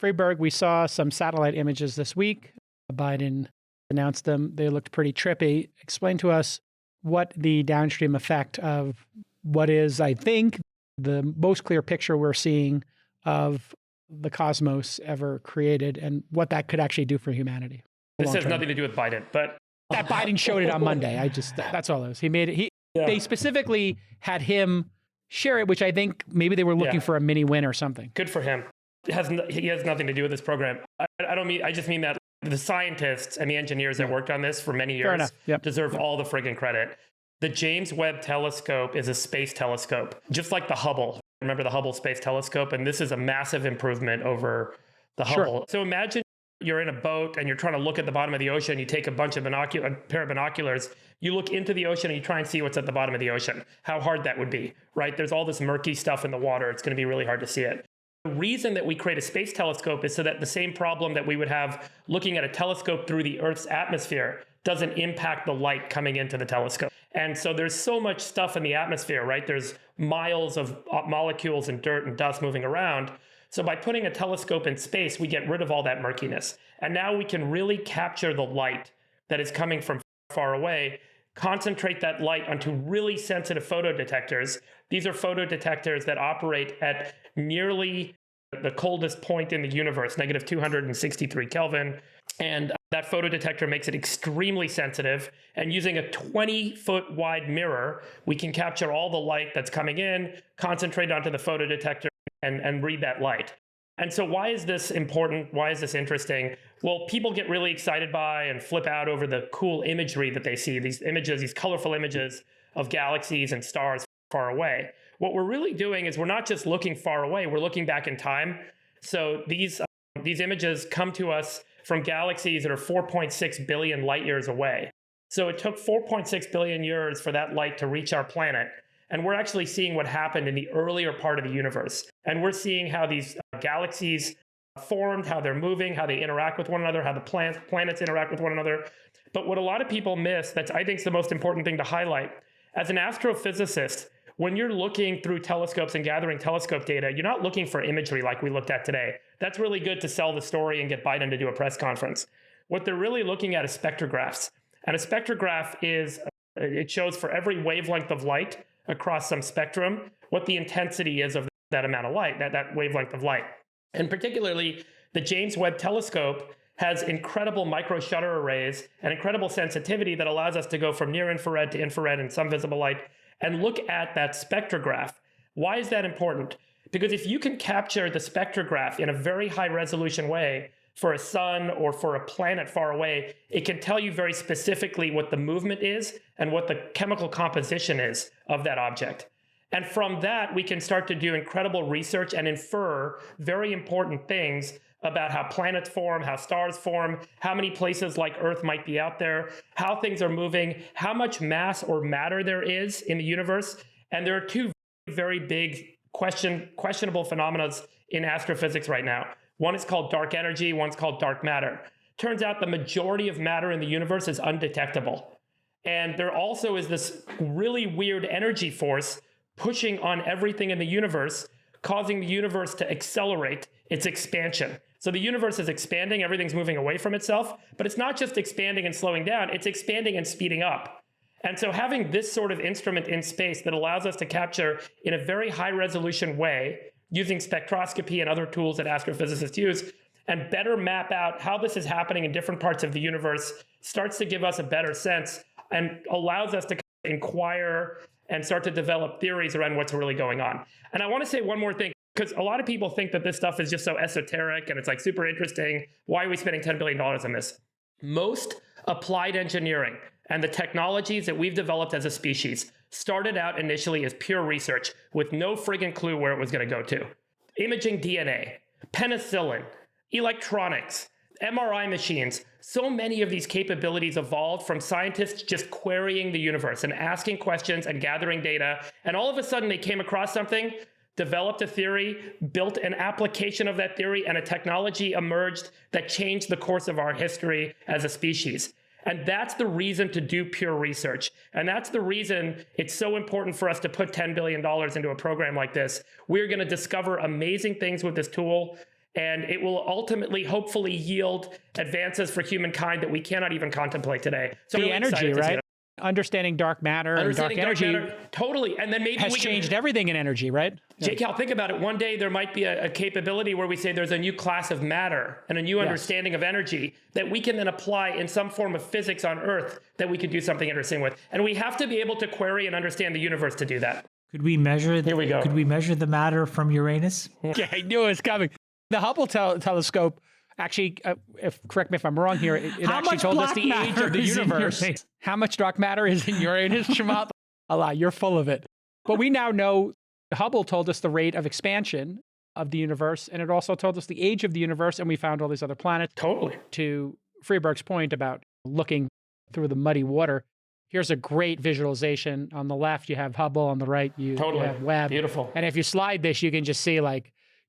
Friedberg, we saw some satellite images this week. Biden announced them. They looked pretty trippy. Explain to us what the downstream effect of what is, I think, the most clear picture we're seeing of the cosmos ever created and what that could actually do for humanity. This has nothing to do with Biden, but that Biden showed it on Monday. That's all it was. He made it. They specifically had him share it, which I think maybe they were looking for a mini win or something. Good for him. He has nothing to do with this program. I just mean that the scientists and the engineers that worked on this for many years deserve all the friggin' credit. The James Webb Telescope is a space telescope, just like the Hubble. Remember the Hubble Space Telescope? And this is a massive improvement over the Hubble. So imagine you're in a boat and you're trying to look at the bottom of the ocean. You take a bunch of a pair of binoculars. You look into the ocean and you try and see what's at the bottom of the ocean. How hard that would be, right? There's all this murky stuff in the water. It's going to be really hard to see it. The reason that we create a space telescope is so that the same problem that we would have looking at a telescope through the Earth's atmosphere doesn't impact the light coming into the telescope. And so there's so much stuff in the atmosphere, right? There's miles of molecules and dirt and dust moving around. So by putting a telescope in space, we get rid of all that murkiness. And now we can really capture the light that is coming from far away, concentrate that light onto really sensitive photodetectors. These are photodetectors that operate at nearly the coldest point in the universe, negative 263 Kelvin. And that photodetector makes it extremely sensitive. And using a 20-foot wide mirror, we can capture all the light that's coming in, concentrate onto the photodetector, and read that light. And so why is this important? Why is this interesting? Well, people get really excited by and flip out over the cool imagery that they see, these images, these colorful images of galaxies and stars far away. What we're really doing is we're not just looking far away, we're looking back in time. So these images come to us from galaxies that are 4.6 billion light years away. So it took 4.6 billion years for that light to reach our planet. And we're actually seeing what happened in the earlier part of the universe. And we're seeing how these galaxies formed, how they're moving, how they interact with one another, how the planets interact with one another. But what a lot of people miss, that's I think is the most important thing to highlight, as an astrophysicist, when you're looking through telescopes and gathering telescope data, you're not looking for imagery like we looked at today. That's really good to sell the story and get Biden to do a press conference. What they're really looking at is spectrographs. And a spectrograph it shows for every wavelength of light across some spectrum what the intensity is of that amount of light, that wavelength of light. And particularly, the James Webb Telescope has incredible micro shutter arrays and incredible sensitivity that allows us to go from near infrared to infrared and some visible light and look at that spectrograph. Why is that important? Because if you can capture the spectrograph in a very high resolution way for a sun or for a planet far away, it can tell you very specifically what the movement is and what the chemical composition is of that object. And from that, we can start to do incredible research and infer very important things about how planets form, how stars form, how many places like Earth might be out there, how things are moving, how much mass or matter there is in the universe. And there are two very big questionable phenomena in astrophysics right now. One is called dark energy, one's called dark matter. Turns out the majority of matter in the universe is undetectable. And there also is this really weird energy force pushing on everything in the universe, causing the universe to accelerate its expansion. So the universe is expanding, everything's moving away from itself, but it's not just expanding and slowing down, it's expanding and speeding up. And so having this sort of instrument in space that allows us to capture in a very high resolution way, using spectroscopy and other tools that astrophysicists use, and better map out how this is happening in different parts of the universe, starts to give us a better sense and allows us to inquire and start to develop theories around what's really going on. And I want to say one more thing, because a lot of people think that this stuff is just so esoteric and it's like super interesting. Why are we spending $10 billion on this? Most applied engineering and the technologies that we've developed as a species started out initially as pure research with no friggin' clue where it was going to go to. Imaging DNA, penicillin, electronics, MRI machines. So many of these capabilities evolved from scientists just querying the universe and asking questions and gathering data. And all of a sudden they came across something, developed a theory, built an application of that theory, and a technology emerged that changed the course of our history as a species. And that's the reason to do pure research. And that's the reason it's so important for us to put $10 billion into a program like this. We're going to discover amazing things with this tool. And it will ultimately, hopefully, yield advances for humankind that we cannot even contemplate today. So the energy, right? Understanding dark matter and dark energy totally. And then maybe has changed everything in energy, right? Cal, think about it. One day there might be a capability where we say there's a new class of matter and a new understanding of energy that we can then apply in some form of physics on Earth that we could do something interesting with. And we have to be able to query and understand the universe to do that. Could we measure? Here we go. Could we measure the matter from Uranus? Yeah, I knew it was coming. The Hubble telescope actually, correct me if I'm wrong here, it actually told us the age of the universe. How much dark matter is in Uranus, Chamath? A lot. You're full of it. But we now know Hubble told us the rate of expansion of the universe, and it also told us the age of the universe, and we found all these other planets. Totally. To Friedberg's point about looking through the muddy water, here's a great visualization. On the left, you have Hubble. On the right, you have Webb. Beautiful. And if you slide this, you can just see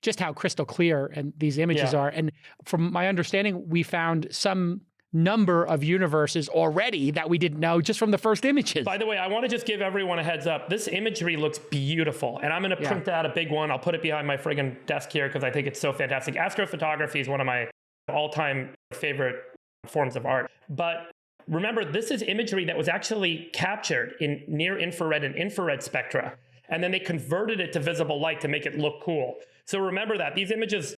just how crystal clear and these images are. And from my understanding, we found some number of universes already that we didn't know just from the first images. By the way, I want to just give everyone a heads up. This imagery looks beautiful. And I'm going to print out a big one. I'll put it behind my friggin' desk here because I think it's so fantastic. Astrophotography is one of my all-time favorite forms of art. But remember, this is imagery that was actually captured in near infrared and infrared spectra. And then they converted it to visible light to make it look cool. So remember that these images,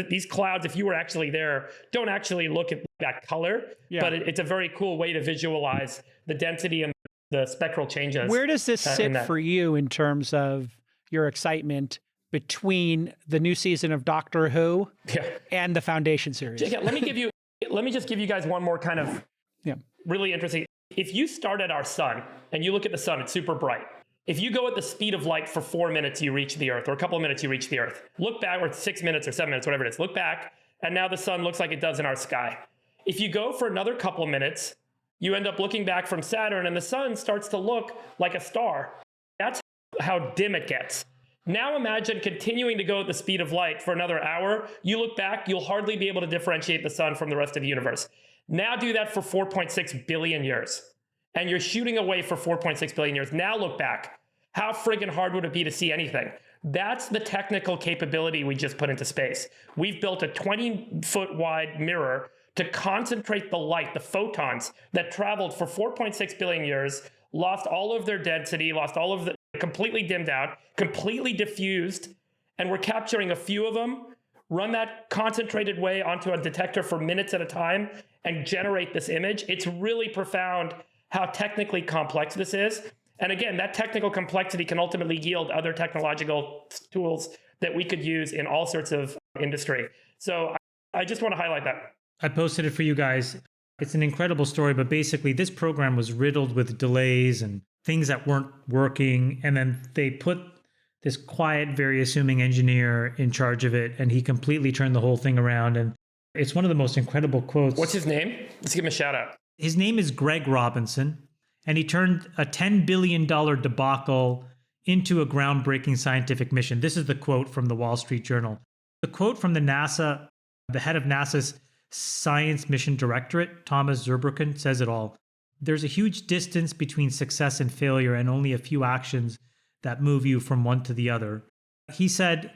these clouds, if you were actually there, don't actually look at that color, but it's a very cool way to visualize the density and the spectral changes. Where does this sit for you in terms of your excitement between the new season of Doctor Who and the Foundation series? Let me just give you guys one more kind of really interesting. If you start at our sun and you look at the sun, it's super bright. If you go at the speed of light for 4 minutes, you reach the Earth, or a couple of minutes, you reach the Earth. Look back, or 6 minutes or 7 minutes, whatever it is. Look back, and now the sun looks like it does in our sky. If you go for another couple of minutes, you end up looking back from Saturn, and the sun starts to look like a star. That's how dim it gets. Now imagine continuing to go at the speed of light for another hour. You look back, you'll hardly be able to differentiate the sun from the rest of the universe. Now do that for 4.6 billion years. And you're shooting away for 4.6 billion years. Now look back. How friggin' hard would it be to see anything? That's the technical capability we just put into space. We've built a 20-foot wide mirror to concentrate the light, the photons that traveled for 4.6 billion years, lost all of their density, completely dimmed out, completely diffused, and we're capturing a few of them, run that concentrated way onto a detector for minutes at a time, and generate this image. It's really profound how technically complex this is. And again, that technical complexity can ultimately yield other technological tools that we could use in all sorts of industry. So I just want to highlight that. I posted it for you guys. It's an incredible story, but basically this program was riddled with delays and things that weren't working. And then they put this quiet, very assuming engineer in charge of it, and he completely turned the whole thing around. And it's one of the most incredible quotes. What's his name? Let's give him a shout out. His name is Greg Robinson, and he turned a $10 billion debacle into a groundbreaking scientific mission. This is the quote from the Wall Street Journal. The quote from the head of NASA's Science Mission Directorate, Thomas Zurbuchen, says it all. There's a huge distance between success and failure, and only a few actions that move you from one to the other. He said,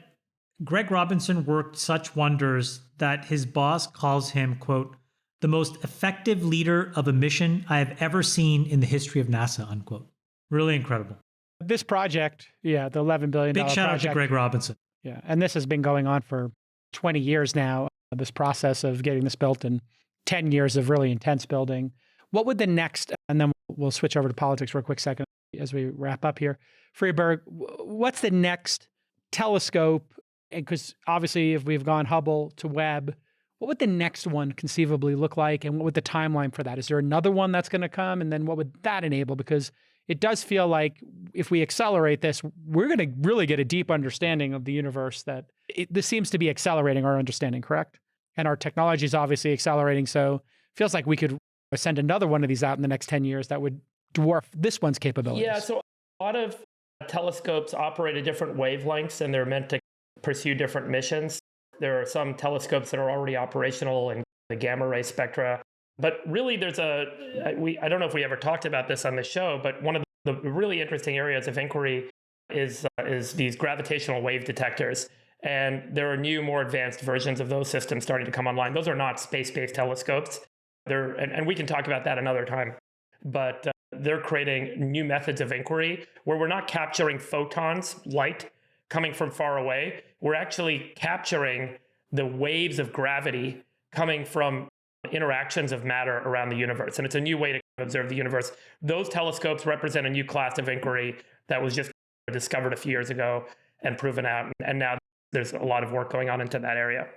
Greg Robinson worked such wonders that his boss calls him, quote, the most effective leader of a mission I have ever seen in the history of NASA, unquote. Really incredible. This project, the $11 billion Big shout out to Greg Robinson. Yeah, and this has been going on for 20 years now, this process of getting this built and 10 years of really intense building. What would the next, and then we'll switch over to politics for a quick second as we wrap up here. Friedberg, what's the next telescope? Because obviously if we've gone Hubble to Webb, what would the next one conceivably look like? And what would the timeline for that? Is there another one that's going to come? And then what would that enable? Because it does feel like if we accelerate this, we're going to really get a deep understanding of the universe this seems to be accelerating our understanding, correct? And our technology is obviously accelerating. So it feels like we could send another one of these out in the next 10 years that would dwarf this one's capabilities. Yeah, so a lot of telescopes operate at different wavelengths and they're meant to pursue different missions. There are some telescopes that are already operational in the gamma ray spectra. But really there's I don't know if we ever talked about this on the show, but one of the really interesting areas of inquiry is these gravitational wave detectors. And there are new, more advanced versions of those systems starting to come online. Those are not space-based telescopes. And we can talk about that another time. But they're creating new methods of inquiry where we're not capturing photons, light, coming from far away. We're actually capturing the waves of gravity coming from interactions of matter around the universe. And it's a new way to observe the universe. Those telescopes represent a new class of inquiry that was just discovered a few years ago and proven out. And now there's a lot of work going on into that area.